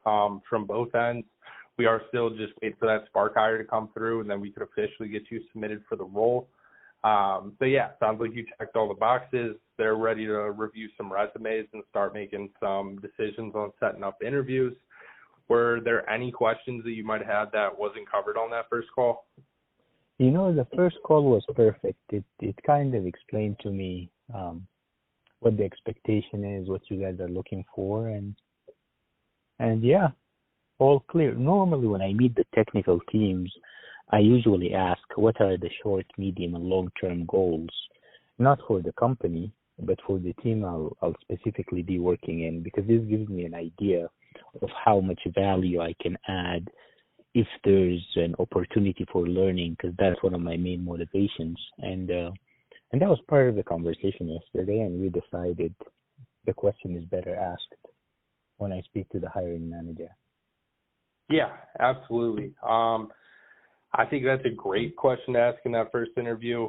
from both ends. We are still just waiting for that spark hire to come through, and then we could officially get you submitted for the role. So yeah, sounds like you checked all the boxes. They're ready to review some resumes and start making some decisions on setting up interviews. Were there any questions that you might have that wasn't covered on that first call? The first call was perfect. It kind of explained to me what the expectation is, what you guys are looking for, and yeah, all clear. Normally, when I meet the technical teams, I usually ask what are the short, medium, and long-term goals, not for the company, but for the team I'll specifically be working in, because this gives me an idea of how much value I can add if there's an opportunity for learning, because that's one of my main motivations. And that was part of the conversation yesterday, and we decided the question is better asked when I speak to the hiring manager. Yeah, absolutely. I think that's a great question to ask in that first interview.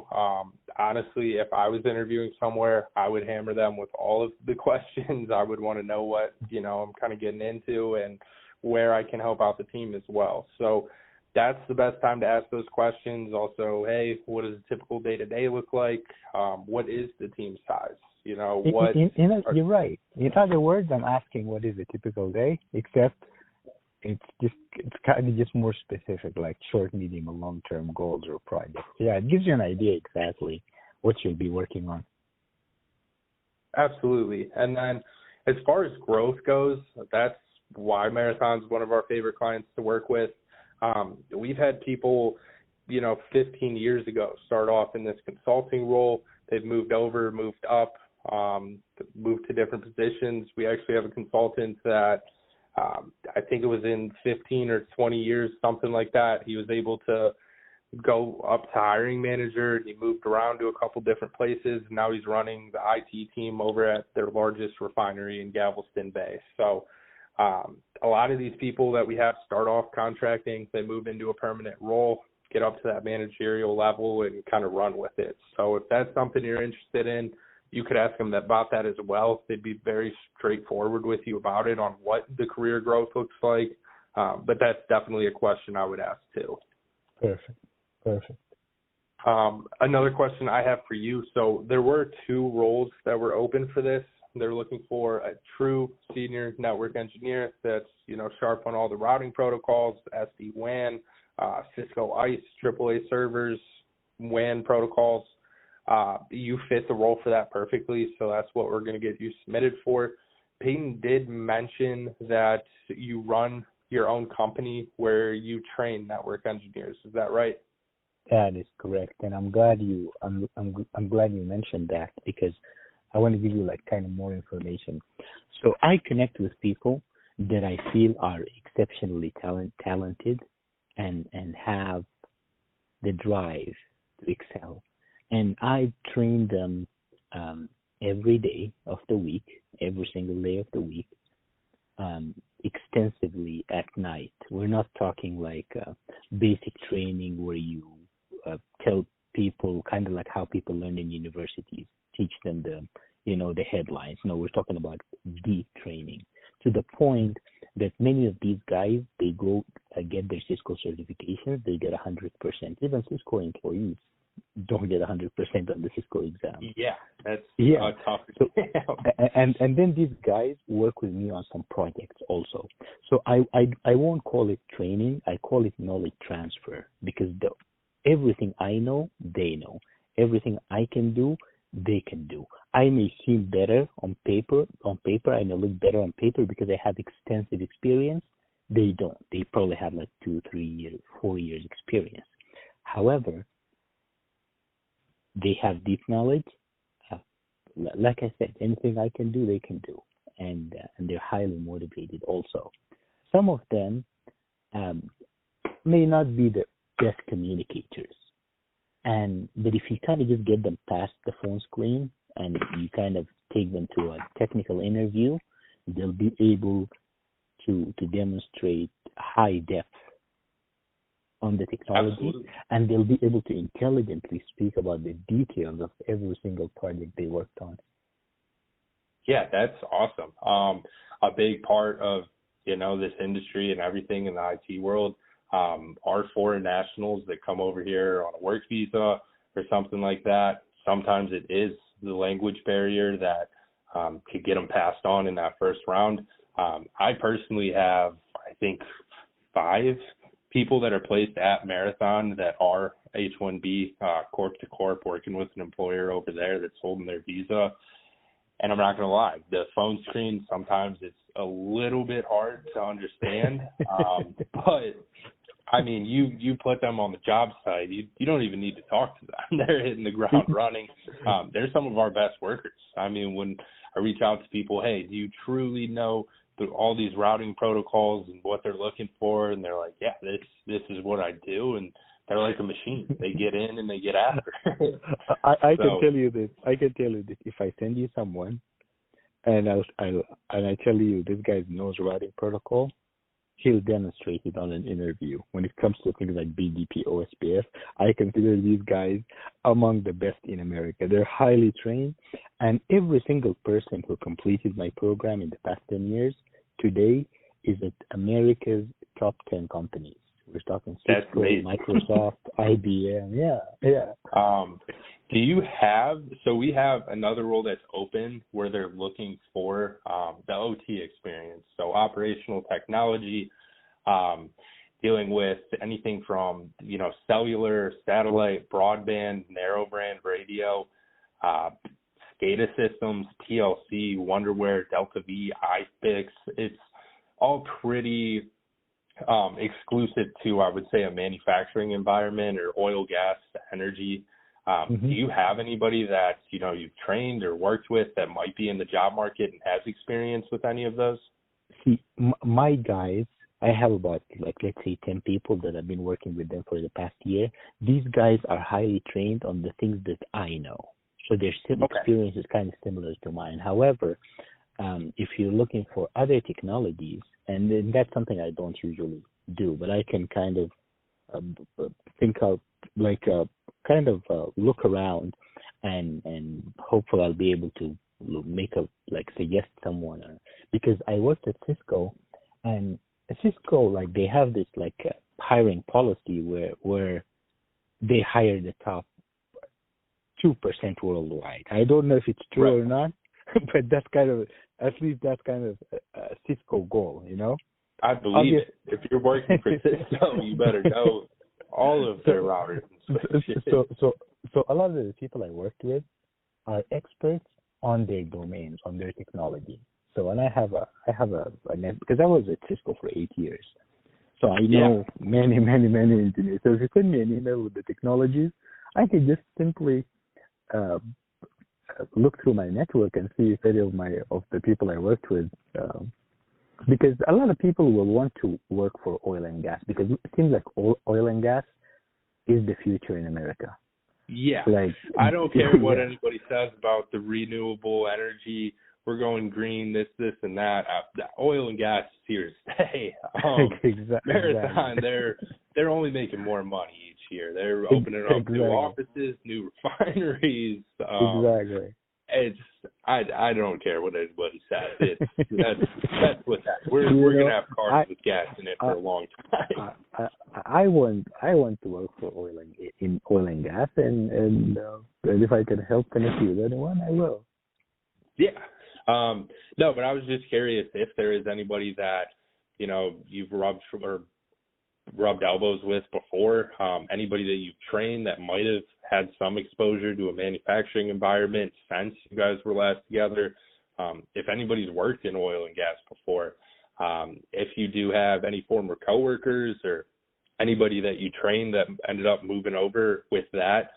Honestly, if I was interviewing somewhere, I would hammer them with all of the questions. I would want to know what, I'm kind of getting into and where I can help out the team as well. So that's the best time to ask those questions. Also, hey, what does a typical day-to-day look like? What is the team size? You're right. In other words, I'm asking what is a typical day, except it's kind of just more specific, like short, medium, or long-term goals or projects. Yeah, it gives you an idea exactly what you'll be working on. Absolutely. And then as far as growth goes, that's why Marathon's one of our favorite clients to work with. We've had people, 15 years ago start off in this consulting role. They've moved up, moved to different positions. We actually have a consultant that I think it was in 15 or 20 years, something like that. He was able to go up to hiring manager. He moved around to a couple different places. Now he's running the IT team over at their largest refinery in Galveston Bay. So a lot of these people that we have start off contracting, they move into a permanent role, get up to that managerial level, and kind of run with it. So if that's something you're interested in, you could ask them about that as well. They'd be very straightforward with you about it on what the career growth looks like. But that's definitely a question I would ask too. Perfect. Another question I have for you. So there were 2 roles that were open for this. They're looking for a true senior network engineer that's, sharp on all the routing protocols, SD-WAN, Cisco ICE, AAA servers, WAN protocols. You fit the role for that perfectly, so that's what we're going to get you submitted for. Peyton did mention that you run your own company where you train network engineers. Is that right? That is correct, and I'm glad you mentioned that, because I want to give you kind of more information. So I connect with people that I feel are exceptionally talented and have the drive to excel. And I train them every day of the week, every single day of the week, extensively at night. We're not talking like basic training where you tell people kind of like how people learn in universities, teach them the headlines. No, we're talking about deep training, to the point that many of these guys, they go get their Cisco certifications, they get 100%. Even Cisco employees don't get 100% on the Cisco exam. Yeah, that's tough. So, and then these guys work with me on some projects also. So I won't call it training. I call it knowledge transfer, because everything I know, they know. Everything I can do, they can do. I may seem better on paper. I may look better on paper because I have extensive experience. They don't. They probably have 2, 3 years, 4 years experience. However, they have deep knowledge. Like I said, anything I can do, they can do. And they're highly motivated also. Some of them may not be the best communicators. But if you kind of just get them past the phone screen and you kind of take them to a technical interview, they'll be able to demonstrate high depth on the technology. Absolutely. And they'll be able to intelligently speak about the details of every single project they worked on. Yeah, that's awesome. A big part of this industry and everything in the IT world are foreign nationals that come over here on a work visa or something like that. Sometimes it is the language barrier that could get them passed on in that first round. I personally have, I think, 5 people that are placed at Marathon that are H1-B, corp to corp, working with an employer over there that's holding their visa. And I'm not going to lie, the phone screen, sometimes it's a little bit hard to understand. But, I mean, you put them on the job site, you don't even need to talk to them. They're hitting the ground running. They're some of our best workers. I mean, when I reach out to people, hey, do you truly know all these routing protocols and what they're looking for? And they're like, yeah, this is what I do. And they're like a machine. They get in and they get after. I can tell you this. If I send you someone and I tell you this guy knows routing protocol, he'll demonstrate it on an interview. When it comes to things like BDP, OSPF, I consider these guys among the best in America. They're highly trained, and every single person who completed my program in the past 10 years today is at America's top 10 companies. We're talking Cisco, Microsoft, IBM. Yeah. Do you have, so we have another role that's open where they're looking for the OT experience. So operational technology, dealing with anything from, cellular, satellite, broadband, narrowband radio, SCADA systems, PLC, Wonderware, Delta V, iFix. It's all pretty exclusive to, I would say, a manufacturing environment or oil, gas, energy. Do you have anybody that, you've trained or worked with that might be in the job market and has experience with any of those? See, my guys, I have about, let's say 10 people that I've been working with them for the past year. These guys are highly trained on the things that I know. So their experience is kind of similar to mine. However, if you're looking for other technologies, and then that's something I don't usually do, but I can kind of think of look around and hopefully I'll be able to suggest someone, because I worked at Cisco, and at Cisco, they have this hiring policy where they hire the top 2% worldwide. I don't know if it's true or not, but that's at least that's kind of a Cisco goal, I believe it. If you're working for Cisco, you better know all of their routers and switches. So a lot of the people I worked with are experts on their domains, on their technology. So, and I have a net, because I was at Cisco for 8 years. So I know many engineers. So if you send me an email with the technologies, I can just simply look through my network and see if any of the people I worked with, because a lot of people will want to work for oil and gas, because it seems like oil and gas is the future in America. Yeah. I don't care what anybody says about the renewable energy. We're going green, this, and that. Oil and gas is here to stay. Exactly. Marathon, they're only making more money each year. They're opening up new offices, new refineries. Exactly. I don't care what anybody says. That's what that. We're gonna have cars with gas in it for a long time. I want to work for oil and gas, and if I can help connect you with anyone, I will. Yeah. No, but I was just curious if there is anybody that you've rubbed elbows with before, anybody that you've trained that might have had some exposure to a manufacturing environment since you guys were last together. If anybody's worked in oil and gas before, if you do have any former coworkers or anybody that you trained that ended up moving over with that,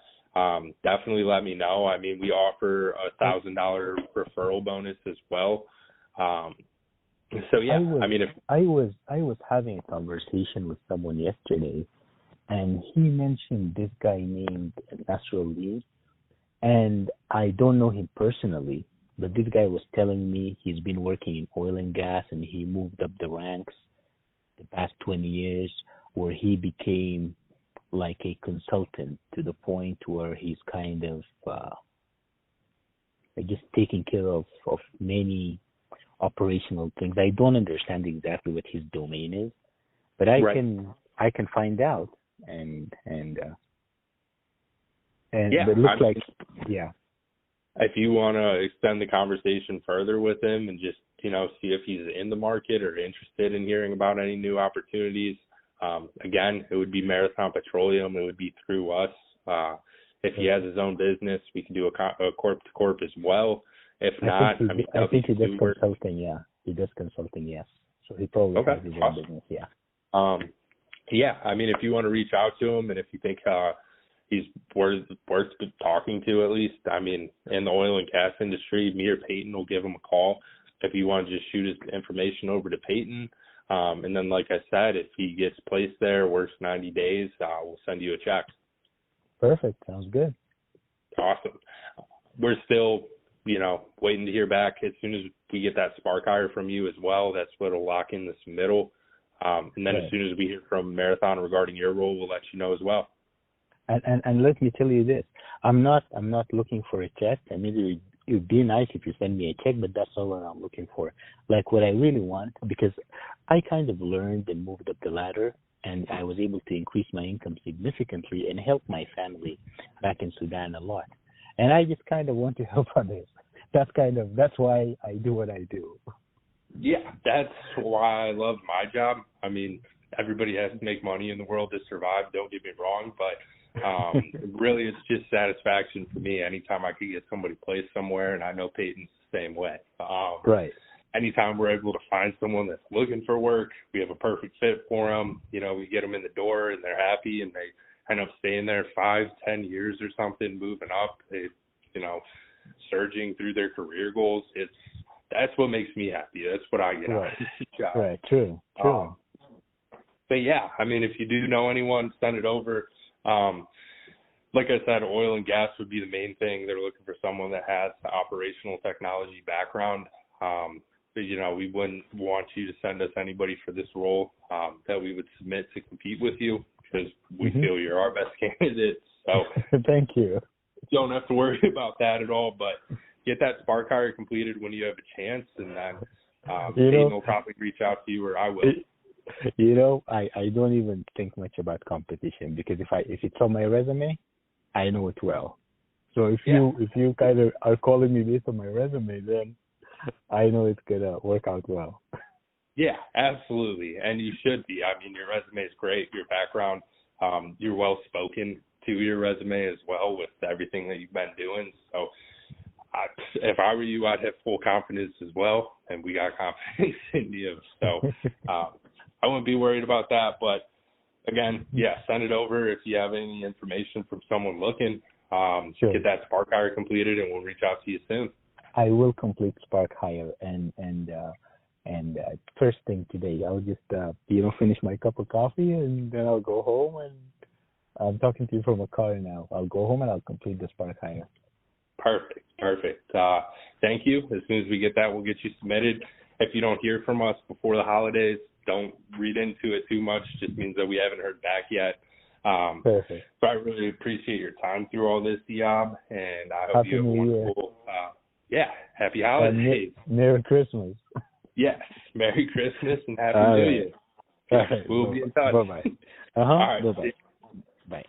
definitely let me know. I mean, we offer a $1,000 referral bonus as well. So yeah, I was having a conversation with someone yesterday, and he mentioned this guy named Nasrul Lee, and I don't know him personally, but this guy was telling me he's been working in oil and gas, and he moved up the ranks the past 20 years, where he became like a consultant to the point where he's kind of just taking care of many operational things. I don't understand exactly what his domain is, but Right. I can find out and Yeah. it looks like yeah. If you want to extend the conversation further with him and just, see if he's in the market or interested in hearing about any new opportunities, again, it would be Marathon Petroleum. It would be through us. If he has his own business, we can do a corp to corp as well. If not, I think he does W-2 work. consulting. Yeah, he does consulting. Yes, so he probably has his own Awesome. business. Yeah. Yeah, if you want to reach out to him and if you think he's worth talking to at least, in the oil and gas industry, me or Peyton will give him a call. If you want to just shoot his information over to Peyton. And then, like I said, if he gets placed there, works 90 days, we'll send you a check. Perfect. Sounds good. Awesome. We're still, waiting to hear back as soon as we get that spark hire from you as well. That's what'll lock in the submittal. And then as soon as we hear from Marathon regarding your role, we'll let you know as well. And let me tell you this: I'm not looking for a check. It would be nice if you send me a check, but that's not what I'm looking for. Like what I really want, because I kind of learned and moved up the ladder, and I was able to increase my income significantly and help my family back in Sudan a lot. And I just kind of want to help others. That's why I do what I do. Yeah, that's why I love my job. Everybody has to make money in the world to survive. Don't get me wrong, but really, it's just satisfaction for me. Anytime I can get somebody placed somewhere, and I know Peyton's the same way. Right. Anytime we're able to find someone that's looking for work, we have a perfect fit for them. We get them in the door, and they're happy, and they end up staying there 5-10 years or something, moving up. They, surging through their career goals. That's what makes me happy. That's what I get out of this job. Right. True. But yeah, if you do know anyone, send it over. Like I said, oil and gas would be the main thing. They're looking for someone that has the operational technology background. But, we wouldn't want you to send us anybody for this role that we would submit to compete with you because we feel you're our best candidate. So thank you. Don't have to worry about that at all. But get that spark hire completed when you have a chance, and then Peyton will probably reach out to you, or I will. I don't even think much about competition because if it's on my resume, I know it well. So if you kind of are calling me based on my resume, then I know it's gonna work out well. Yeah, absolutely, and you should be. Your resume is great. Your background, you're well spoken to your resume as well with everything that you've been doing. So, if I were you, I'd have full confidence as well, and we got confidence in you. So. I wouldn't be worried about that, but again, send it over if you have any information from someone looking. Sure. Get that spark hire completed, and we'll reach out to you soon. I will complete spark hire, and first thing today, I'll just finish my cup of coffee, and then I'll go home. And I'm talking to you from a car now. I'll go home and I'll complete the spark hire. Perfect. Thank you. As soon as we get that, we'll get you submitted. If you don't hear from us before the holidays, don't read into it too much. Just means that we haven't heard back yet. Perfect. So I really appreciate your time through all this, Diab, and I hope you have a wonderful, happy holidays. Merry Christmas. Yes, Merry Christmas and Happy New Year. All right. We'll be in touch. Bye-bye. All right. Bye-bye. Bye.